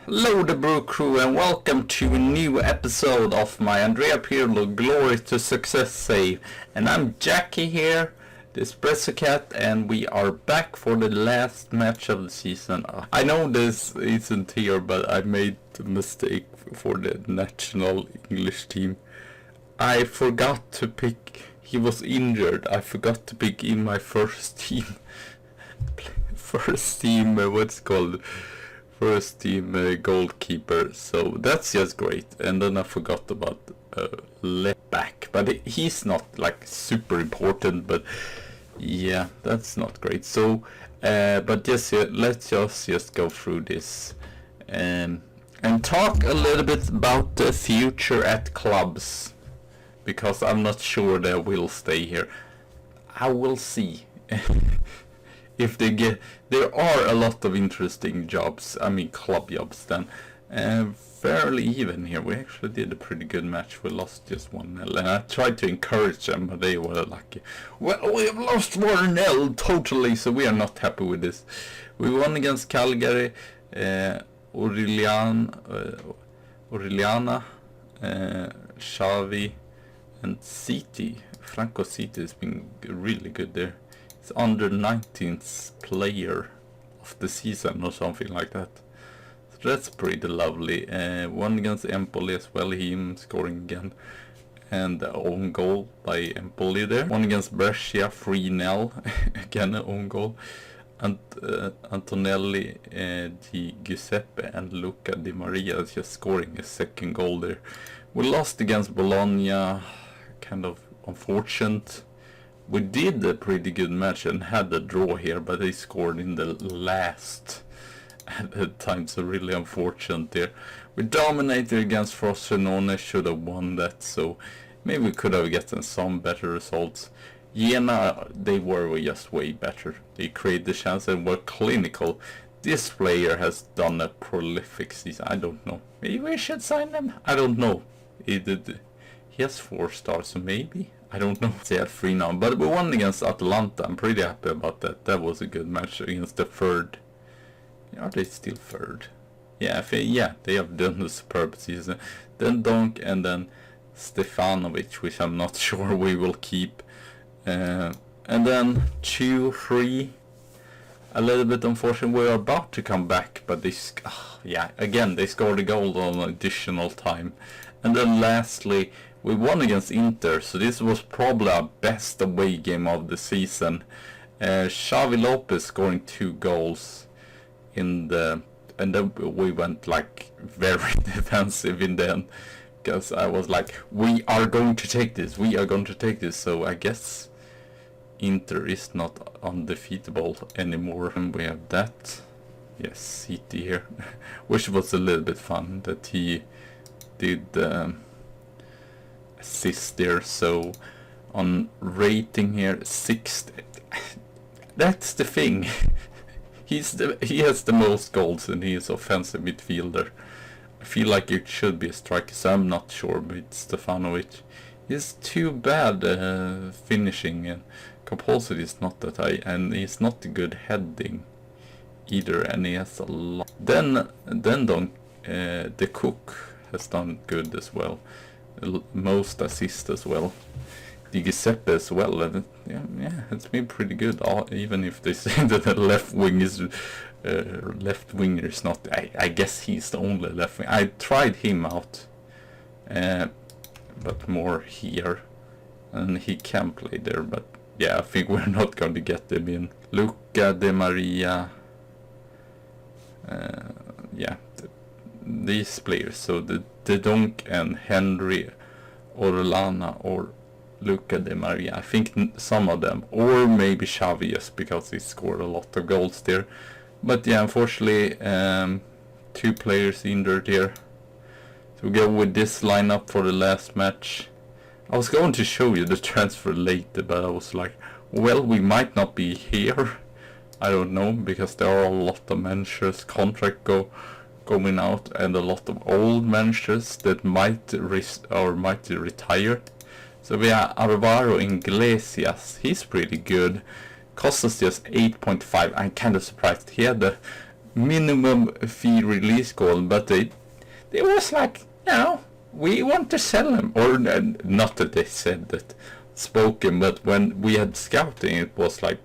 Hello the Brew Crew and welcome to a new episode of my Andrea Pirlo Glory to Success save. And I'm Jackie here, the Espresso Cat, and we are back for the last match of the season. I know this isn't here, but I made a mistake for the national English team. I forgot to pick, he was injured, I forgot to pick in my first team, first team goalkeeper, so that's just great. And then I forgot about left back, but he's not like super important, but yeah, that's not great. So but yes, let's just go through this and talk a little bit about the future at clubs, because I'm not sure they will stay here. I will see. If they get, there are a lot of interesting jobs, I mean club jobs then, fairly even here. We actually did a pretty good match. We lost just 1-0, and I tried to encourage them, but they were like, well, we have lost 1-0 totally, so we are not happy with this. We won against Calgary, Aureliana, Xavi, and City. Franco City has been really good there. It's under 19th player of the season or something like that. So that's pretty lovely. One against Empoli as well, him scoring again. And own goal by Empoli there. One against Brescia, 3-0, again an own goal. And Antonelli, Di Giuseppe and Luca Di Maria is just scoring a second goal there. We lost against Bologna, kind of unfortunate. We did a pretty good match and had a draw here, but they scored in the last at the time, so really unfortunate there. We dominated against Frosinone, should have won that, so maybe we could have gotten some better results. Jena, they were just way better. They created the chance and were clinical. This player has done a prolific season. I don't know. Maybe we should sign him? I don't know. He has 4 stars, so maybe. I don't know. They had 3 now, but we won against Atalanta. I'm pretty happy about that. That was a good match against the third. Are they still third? Yeah, they have done a superb season. Then Donk and then Stefanovic, which I'm not sure we will keep. And then 2-3. A little bit unfortunate. We're about to come back, but again, they scored a goal on additional time. And then lastly, we won against Inter, so this was probably our best away game of the season. Xavi Lopez scoring 2 goals and then we went like very defensive in the end, because I was like, we are going to take this, so I guess Inter is not undefeatable anymore. And we have that, yes, City here, which was a little bit fun that he did assist there. So on rating here, 6th. That's the thing. He has the most goals and he is offensive midfielder. I feel like it should be a striker, so I'm not sure, but Stefanovic is too bad finishing, and compulsory is not that high, and he's not good heading either, and he has a lot. Then the cook has done good as well. Most assists as well. Di Giuseppe as well, and yeah, it's been pretty good. Even if they say that the left winger is not. I guess he's the only left wing. I tried him out, but more here, and he can play there. But yeah, I think we're not going to get them in. Luca Di Maria. These players. So the Donk and Henry, Orellana or Luca Di Maria. I think some of them, or maybe Xavi, just because he scored a lot of goals there. But yeah, unfortunately, 2 players injured here. So we go with this lineup for the last match. I was going to show you the transfer later, but I was like, well, we might not be here. I don't know, because there are a lot of managers contract going out, and a lot of old managers that might retire. So we have Alvaro Iglesias. He's pretty good. Cost us just 8.5. I'm kind of surprised. He had minimum fee release clause, but they was like, we want to sell him, or not that they said that spoken, but when we had scouting, it was like,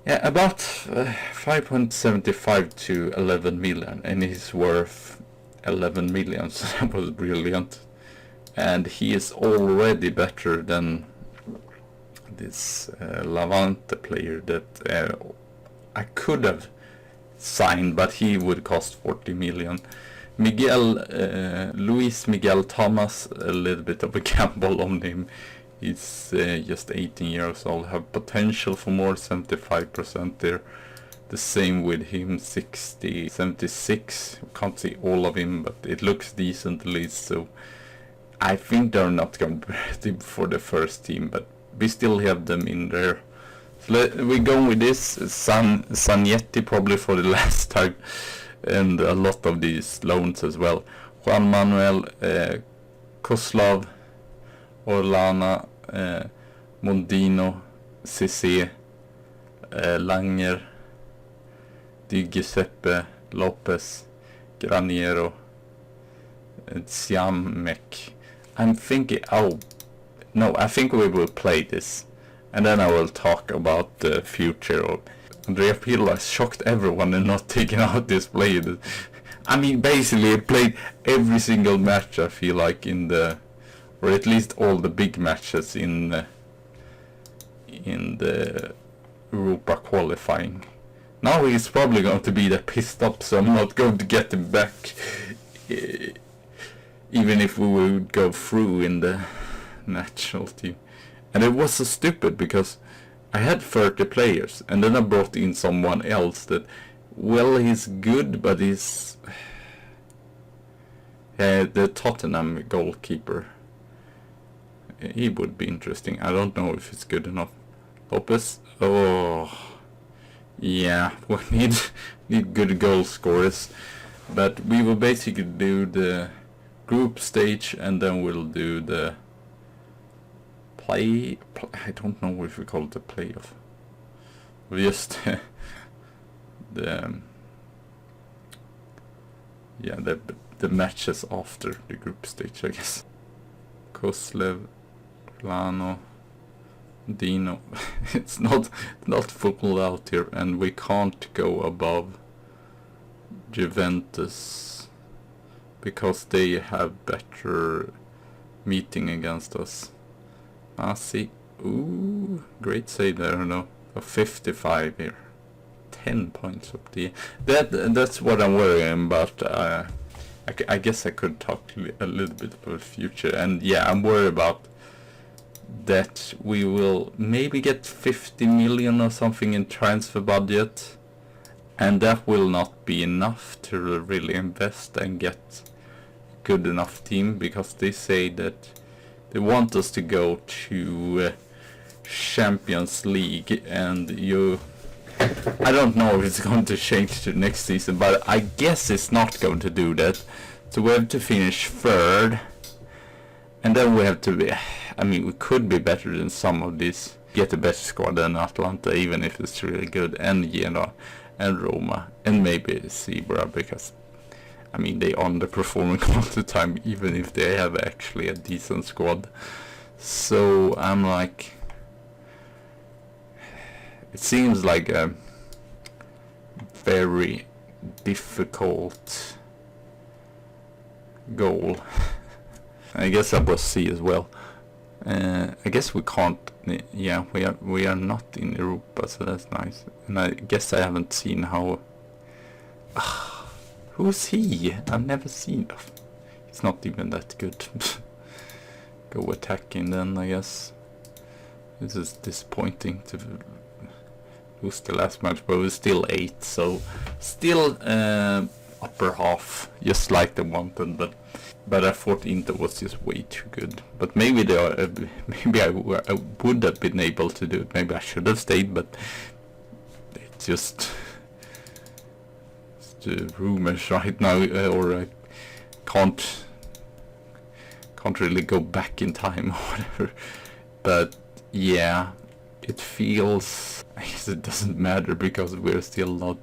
about 5.75 to 11 million, and he's worth 11 million, so that was brilliant. And he is already better than this Levante player that I could have signed, but he would cost 40 million. Luis Miguel Thomas, a little bit of a gamble on him. He's just 18 years old, have potential for more, 75% there. The same with him, 60, 76. Can't see all of him, but it looks decent at least. So I think they're not going to be ready for the first team, but we still have them in there. So we go with this. Sagnetti probably for the last time, and a lot of these loans as well. Juan Manuel, Koslav, Orlana, Mondino, Cissé, Langer, Di Giuseppe, Lopez, Graniero, Siamek. I'm thinking, I think we will play this, and then I will talk about the future of Andrea Pirlo. Has shocked everyone and not taking out this player. I mean, basically, he played every single match, I feel like, or at least all the big matches in the Europa qualifying. Now he's probably going to be pissed up, so I'm not going to get him back, even if we would go through in the national team. And it was so stupid because I had 30 players, and then I brought in someone else that, he's good, but he's the Tottenham goalkeeper. He would be interesting. I don't know if it's good enough. Lopez. Yeah, we need good goal scorers. But we will basically do the group stage, and then we'll do the play. I don't know if we call it the playoff. Just the matches after the group stage, I guess. Koslev, Lano, Dino. It's not football out here, and we can't go above Juventus because they have better meeting against us. AC, great save there, no, 55 here, 10 points up the. That's what I'm worrying about. I guess I could talk a little bit about the future, and I'm worried about that we will maybe get 50 million or something in transfer budget, and that will not be enough to really invest and get a good enough team, because they say that they want us to go to Champions League, and I don't know if it's going to change to next season, but I guess it's not going to do that. So we have to finish third, and then we have to be, we could be better than some of these, get a better squad than Atlanta, even if it's really good, and Genoa, and Roma, and maybe Zebra, because they underperforming all the time, even if they have actually a decent squad. So I'm like, it seems like a very difficult goal. I guess I was C as well. I guess we can't. Yeah, we are not in Europa, so that's nice. And I guess I haven't seen how. Who's he? I've never seen. He's not even that good. Go attacking then, I guess. This is disappointing to lose the last match, but we're still 8, so still upper half, just like they wanted. But I thought Inter was just way too good. But maybe they are. Maybe I would have been able to do it. Maybe I should have stayed, but it's just the rumors right now, or I can't really go back in time or whatever. But yeah, it feels. I guess it doesn't matter because we're still not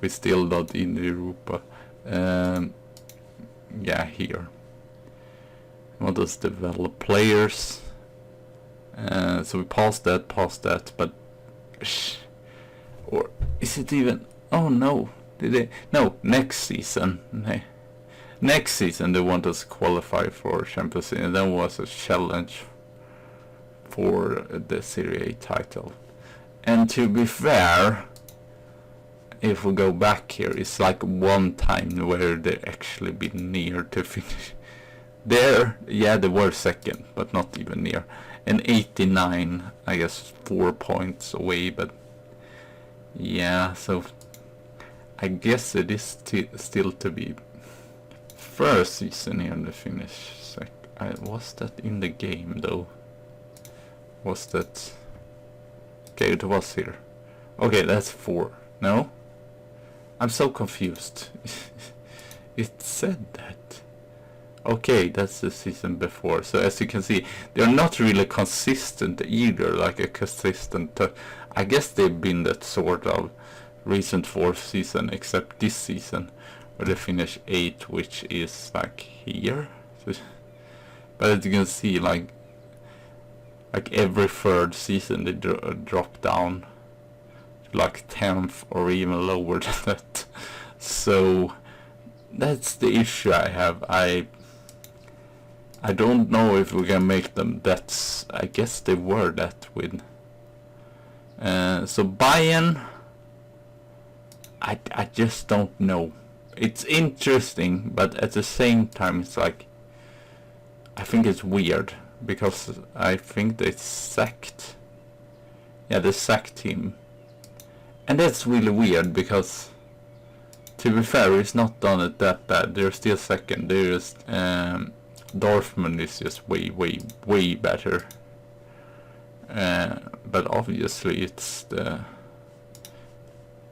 We're still not in Europa. Yeah, here. What does develop players? So we passed that, but or is it even? Oh no, did they? No, next season. Next season they want us to qualify for Champions League, and that was a challenge for the Serie A title. And to be fair, if we go back here, it's like one time where they actually been near to finish. There, yeah, they were second, but not even near. And 89, I guess 4 points away, but yeah, so I guess it is still to be first season here in the finish. Was that in the game though? Was that? Okay, it was here. Okay, that's 4. No? I'm so confused. It said that. Okay, that's the season before. So as you can see, they're not really consistent either, like a consistent... I guess they've been that sort of recent 4th season, except this season, where they finish 8th, which is like here. But as you can see, like every 3rd season they drop down to like 10th or even lower than that. So that's the issue I have. I don't know if we can make them that. I guess they were that with. So Bayern, I just don't know. It's interesting, but at the same time it's like, I think it's weird, because I think they sacked. Yeah, they sacked him. And that's really weird, because to be fair, he's not done it that bad. They're still second. They're just Dortmund is just way better. But obviously it's the...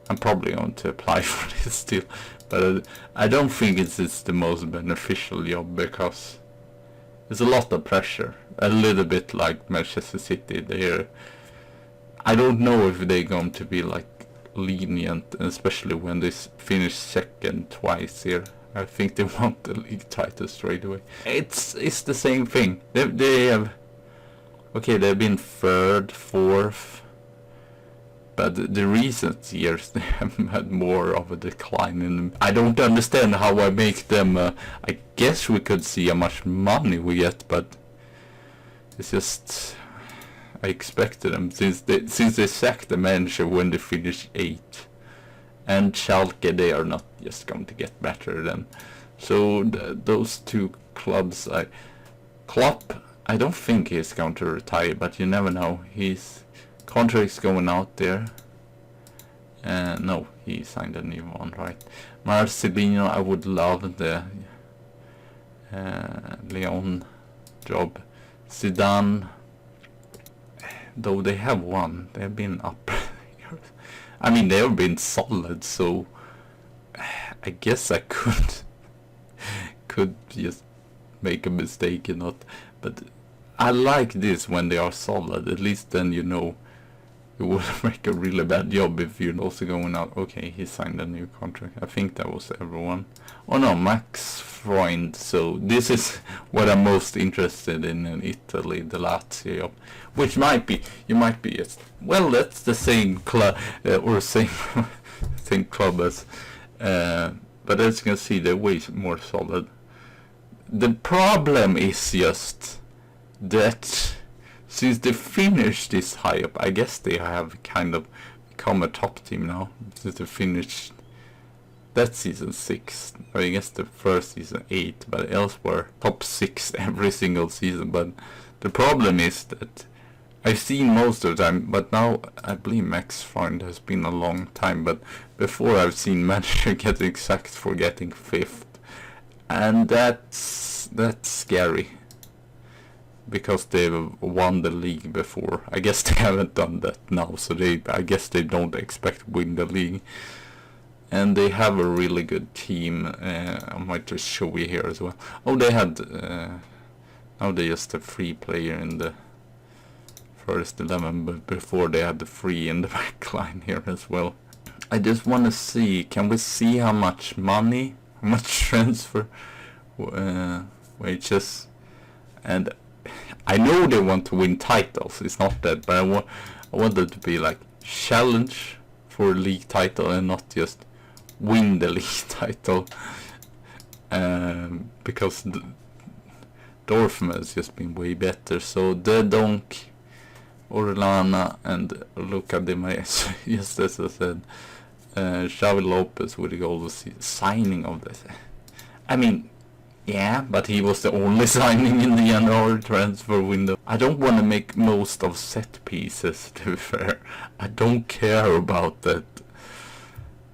I'm probably going to apply for this still, but I don't think it's the most beneficial job, because there's a lot of pressure. A little bit like Manchester City. I don't know if they're going to be like lenient, especially when they finish second twice here. I think they want the league title straight away. It's the same thing. They have, okay, they've been 3rd, 4th, but the recent years they have had more of a decline in them. I don't understand how I make them. I guess we could see how much money we get, but it's just, I expected them since they sacked the manager when they finished 8th. And Schalke, they are not just going to get better then. So those two clubs, Klopp, I don't think he's going to retire, but you never know. His contract's going out there. No, he signed a new one, right? Marcelino, I would love the Leon job. Zidane, though they have won, they have been up. I mean, they have been solid, so I guess I could just make a mistake and not. But I like this when they are solid. At least then you know you would make a really bad job if you're also going out. Okay, he signed a new contract. I think that was everyone. Oh no, Max Freund. So this is what I'm most interested in Italy, the Lazio, which might be, you might be, well, that's the same club, or same club as, but as you can see, they're way more solid. The problem is just that since they finished this high up, I guess they have kind of become a top team now, since they finished that season 6, I guess the first season 8, but elsewhere top 6 every single season. But the problem is that I've seen most of the time, but now I believe Max Freund has been a long time, but before I've seen manager getting sacked for getting 5th, and that's scary, because they've won the league before. I guess they haven't done that now, so I guess they don't expect to win the league. And they have a really good team. I might just show you here as well. Oh, they had now they just a free player in the first 11, but before they had the free in the back line here as well. I just want to see, can we see how much money, how much transfer wages, and I know they want to win titles, it's not that, but I want it to be like challenge for a league title and not just win the league title, because Dortmund has just been way better. So the Donk, Orellana and Luca Di Maria, just as I said, Xavi Lopez with the goal signing of this. I mean, yeah, but he was the only signing in the January transfer window. I don't want to make most of set pieces, to be fair. I don't care about that.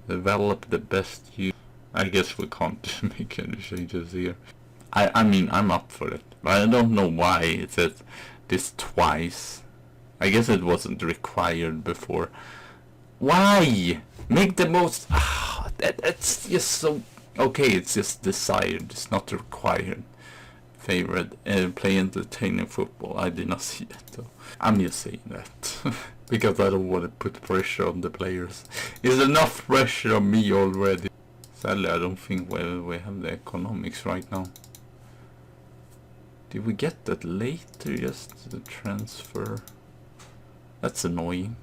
Develop the best you. I guess we can't make any changes here. I mean, I'm up for it, but I don't know why it says this twice. I guess it wasn't required before. Why? Make the most... that's just so... Okay, it's just desired, it's not required. Favorite, play entertaining football. I did not see that though. I'm just saying that. Because I don't want to put pressure on the players. It's enough pressure on me already. Sadly, I don't think we have the economics right now. Did we get that later, just the transfer? That's annoying.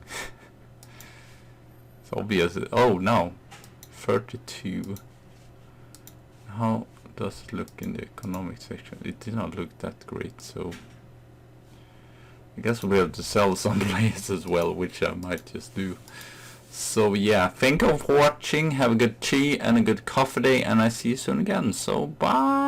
It's obvious. Oh, no. 32. How does it look in the economic section? It did not look that great, so I guess we have to sell some players as well, which I might just do. So yeah, thank you for watching, have a good tea and a good coffee day, and I see you soon again, so bye!